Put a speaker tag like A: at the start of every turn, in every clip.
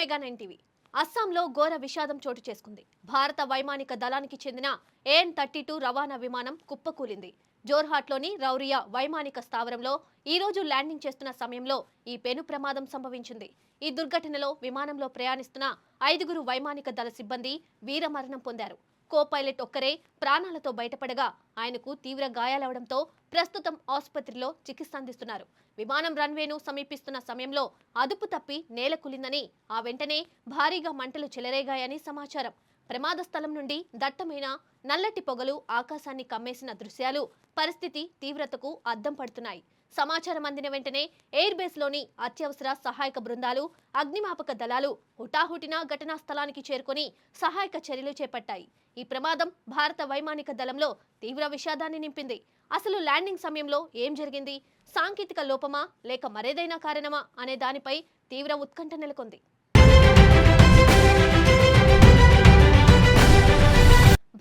A: Mega 9 TV. అస్సాంలో ఘోర విషాదం చోటు చేసుకుంది. భారత వైమానిక దళానికి చెందిన AN-32 రవాణా విమానం కుప్పకూలింది. జోర్హాట్లోని రౌరియా వైమానిక స్థావరంలో ఈ రోజు ల్యాండింగ్ చేస్తున్న సమయంలో ఈ పెను ప్రమాదం సంభవించింది. ఈ దుర్ఘటనలో విమానంలో ప్రయాణిస్తున్న 5గురు వైమానిక దళ సిబ్బంది వీరమరణం పొందారు. కో పైలట్ ఒక్కరే ప్రాణాలతో బయటపడగా ఆయనకు తీవ్ర గాయాలవడంతో ప్రస్తుతం ఆసుపత్రిలో చికిత్స అందిస్తున్నారు. విమానం రన్వేను సమీపిస్తున్న సమయంలో అదుపు తప్పి నేలకూలిందని, ఆ వెంటనే భారీగా మంటలు చెలరేగాయని సమాచారం. ప్రమాద స్థలం నుండి దట్టమైన నల్లటి పొగలు ఆకాశాన్ని కమ్మేసిన దృశ్యాలు పరిస్థితి తీవ్రతకు అద్దం పడుతున్నాయి. సమాచారం అందిన వెంటనే ఎయిర్ బేస్ లోని అత్యవసర సహాయక బృందాలు, అగ్నిమాపక దళాలు హుటాహుటిన ఘటనా స్థలానికి చేరుకొని సహాయక చర్యలు చేపట్టాయి. ఈ ప్రమాదం భారత వైమానిక దళంలో తీవ్ర విషాదాన్ని నింపింది. అసలు ల్యాండింగ్ సమయంలో ఏం జరిగింది? సాంకేతిక లోపమా లేక మరేదైనా కారణమా అనే దానిపై తీవ్ర ఉత్కంఠ నెలకొంది.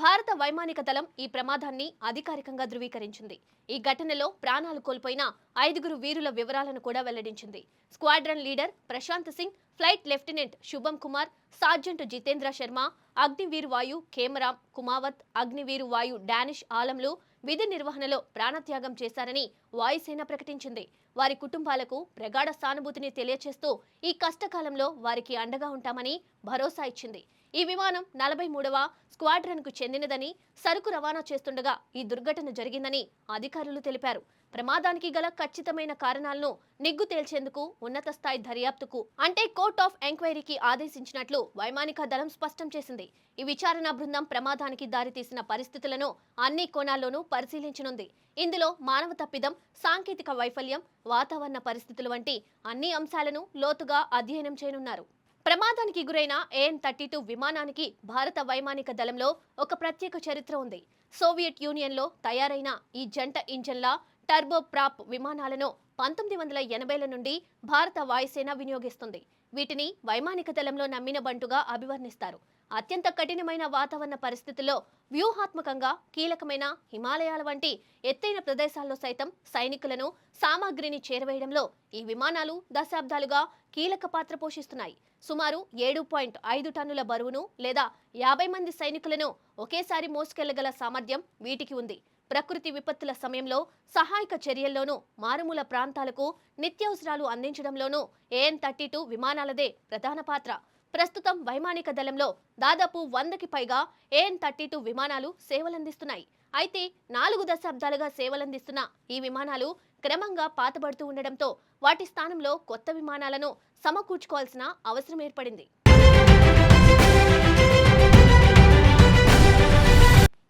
A: భారత వైమానిక దళం ఈ ప్రమాదాన్ని అధికారికంగా ధృవీకరించింది. ఈ ఘటనలో ప్రాణాలు కోల్పోయిన 5గురు వీరుల వివరాలను కూడా వెల్లడించింది. Squadron leader Prashant Singh, flight lieutenant Shubham Kumar, sergeant Jitendra Sharma, Agniveer Vayu Khemaram Kumawat, Agniveer వాయు డానిష్ ఆలంలు విధి నిర్వహణలో ప్రాణత్యాగం చేశారని వాయుసేన ప్రకటించింది. వారి కుటుంబాలకు ప్రగాఢ సానుభూతిని తెలియచేస్తూ ఈ కష్టకాలంలో వారికి అండగా ఉంటామని భరోసా ఇచ్చింది. ఈ విమానం 43వ స్క్వాడ్రన్కు చెందినదని, సరుకు రవాణా చేస్తుండగా ఈ దుర్ఘటన జరిగిందని అధికారులు తెలిపారు. ప్రమాదానికి గల ఖచ్చితమైన కారణాలను నిగ్గు తేల్చేందుకు ఉన్నత స్థాయి దర్యాప్తుకు అంటే కోర్ట్ ఆఫ్ ఎంక్వైరీకి ఆదేశించినట్లు వైమానిక దళం స్పష్టం చేసింది. ఈ విచారణ బృందం ప్రమాదానికి దారితీసిన పరిస్థితులను అన్ని కోణాల్లోనూ పరిశీలించనుంది. ఇందులో మానవ తప్పిదం, సాంకేతిక వైఫల్యం, వాతావరణ పరిస్థితులు వంటి అన్ని అంశాలను లోతుగా అధ్యయనం చేయనున్నారు. ప్రమాదానికి గురైన AN-32 విమానానికి భారత వైమానిక దళంలో ఒక ప్రత్యేక చరిత్ర ఉంది. సోవియట్ యూనియన్లో తయారైన ఈ జంట ఇంజన్ల టర్బో ప్రాప్ విమానాలను 1980ల నుండి భారత వాయుసేన వినియోగిస్తుంది. వీటిని వైమానిక దళంలో నమ్మిన బంటుగా అభివర్ణిస్తారు. అత్యంత కఠినమైన వాతావరణ పరిస్థితుల్లో వ్యూహాత్మకంగా కీలకమైన హిమాలయాల వంటి ఎత్తైన ప్రదేశాల్లో సైతం సైనికులను, సామాగ్రిని చేరవేయడంలో ఈ విమానాలు దశాబ్దాలుగా కీలక పాత్ర పోషిస్తున్నాయి. సుమారు 7.5 టన్నుల బరువును లేదా 50 మంది సైనికులను ఒకేసారి మోసుకెళ్లగల సామర్థ్యం వీటికి ఉంది. ప్రకృతి విపత్తుల సమయంలో సహాయక చర్యల్లోనూ, మారుమూల ప్రాంతాలకు నిత్యావసరాలు అందించడంలోనూ AN-32 విమానాలదే ప్రధాన పాత్ర. ప్రస్తుతం వైమానిక దళంలో దాదాపు 100కి పైగా AN-32 విమానాలు సేవలందిస్తున్నాయి. అయితే 4 దశాబ్దాలుగా సేవలందిస్తున్న ఈ విమానాలు క్రమంగా పాతబడుతూ ఉండడంతో వాటి స్థానంలో కొత్త విమానాలను సమకూర్చుకోవాల్సిన అవసరం ఏర్పడింది.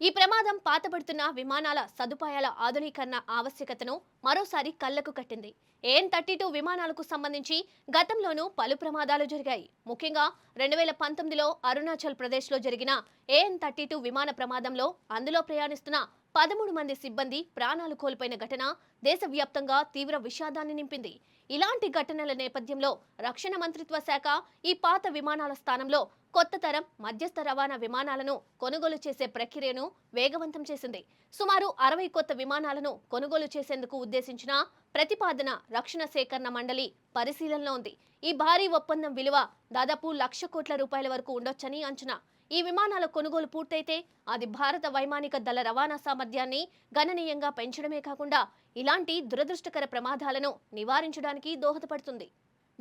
A: ఈ ప్రమాదం పాతబడుతున్న విమానాల సదుపాయాల ఆధునీకరణ ఆవశ్యకతను మరోసారి కళ్లకు కట్టింది. AN-32 విమానాలకు సంబంధించి గతంలోనూ పలు ప్రమాదాలు జరిగాయి. ముఖ్యంగా 2019లో అరుణాచల్ ప్రదేశ్లో జరిగిన AN-32 విమాన ప్రమాదంలో అందులో ప్రయాణిస్తున్న 13 మంది సిబ్బంది ప్రాణాలు కోల్పోయిన ఘటన దేశవ్యాప్తంగా తీవ్ర విషాదాన్ని నింపింది. ఇలాంటి ఘటనల నేపథ్యంలో రక్షణ మంత్రిత్వ శాఖ ఈ పాత విమానాల స్థానంలో కొత్త తరం మధ్యస్థ రవాణా విమానాలను కొనుగోలు చేసే ప్రక్రియను వేగవంతం చేసింది. సుమారు 60 కొత్త విమానాలను కొనుగోలు చేసేందుకు ఉద్దేశించిన ప్రతిపాదన రక్షణ సేకరణ మండలి పరిశీలనలో ఉంది. ఈ భారీ ఒప్పందం విలువ దాదాపు 1,00,000 కోట్ల రూపాయల వరకు ఉండొచ్చని అంచనా. ఈ విమానాల కొనుగోలు పూర్తయితే అది భారత వైమానిక దళ రవాణా సామర్థ్యాన్ని గణనీయంగా పెంచడమే కాకుండా ఇలాంటి దురదృష్టకర ప్రమాదాలను నివారించడానికి దోహదపడుతుంది.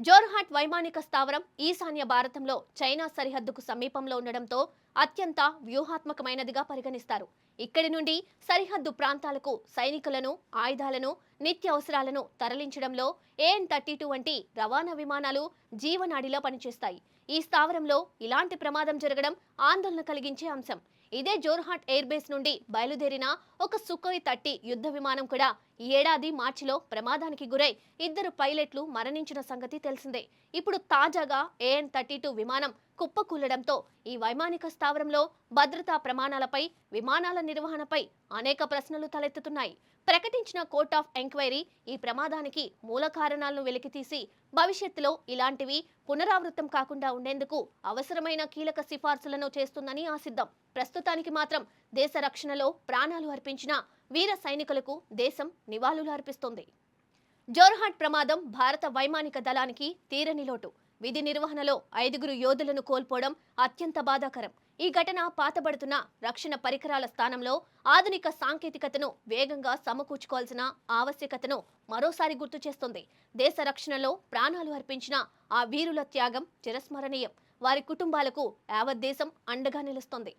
A: జోర్హాట్ వైమానిక స్థావరం ఈశాన్య భారతంలో చైనా సరిహద్దుకు సమీపంలో ఉండడంతో అత్యంత వ్యూహాత్మకమైనదిగా పరిగణిస్తారు. ఇక్కడి నుండి సరిహద్దు ప్రాంతాలకు సైనికులను, ఆయుధాలను, నిత్యావసరాలను తరలించడంలో AN-32 వంటి రవాణా విమానాలు జీవనాడిలా పనిచేస్తాయి. ఈ స్థావరంలో ఇలాంటి ప్రమాదం జరగడం ఆందోళన కలిగించే అంశం. ఇదే జోర్హాట్ ఎయిర్ బేస్ నుండి బయలుదేరిన ఒక సుఖోయ్ 30 యుద్ధ విమానం కూడా ఈ ఏడాది మార్చిలో ప్రమాదానికి గురై 2 పైలట్లు మరణించిన సంగతి తెలిసిందే. ఇప్పుడు తాజాగా AN-32 విమానం కుప్పకూలడంతో ఈ వైమానిక స్థావరంలో భద్రతా ప్రమాణాలపై, విమానాల నిర్వహణపై అనేక ప్రశ్నలు తలెత్తుతున్నాయి. ప్రకటించిన కోర్ట్ ఆఫ్ ఎంక్వైరీ ఈ ప్రమాదానికి మూల కారణాలను వెలికితీసి భవిష్యత్తులో ఇలాంటివి పునరావృతం కాకుండా ఉండేందుకు అవసరమైన కీలక సిఫార్సులను చేస్తుందని ఆశిద్దాం. ప్రస్తుతానికి మాత్రం దేశ రక్షణలో ప్రాణాలు అర్పించిన వీర సైనికులకు దేశం నివాళులు అర్పిస్తోంది. జోర్హాట్ ప్రమాదం భారత వైమానిక దళానికి తీరని లోటు. విధి నిర్వహణలో 5గురు యోధులను కోల్పోవడం అత్యంత బాధాకరం. ఈ ఘటన పాతబడుతున్న రక్షణ పరికరాల స్థానంలో ఆధునిక సాంకేతికతను వేగంగా సమకూర్చుకోవాల్సిన ఆవశ్యకతను మరోసారి గుర్తు చేస్తుంది. దేశ రక్షణలో ప్రాణాలు అర్పించిన ఆ వీరుల త్యాగం చిరస్మరణీయం. వారి కుటుంబాలకు యావత్ దేశం అండగా నిలుస్తుంది.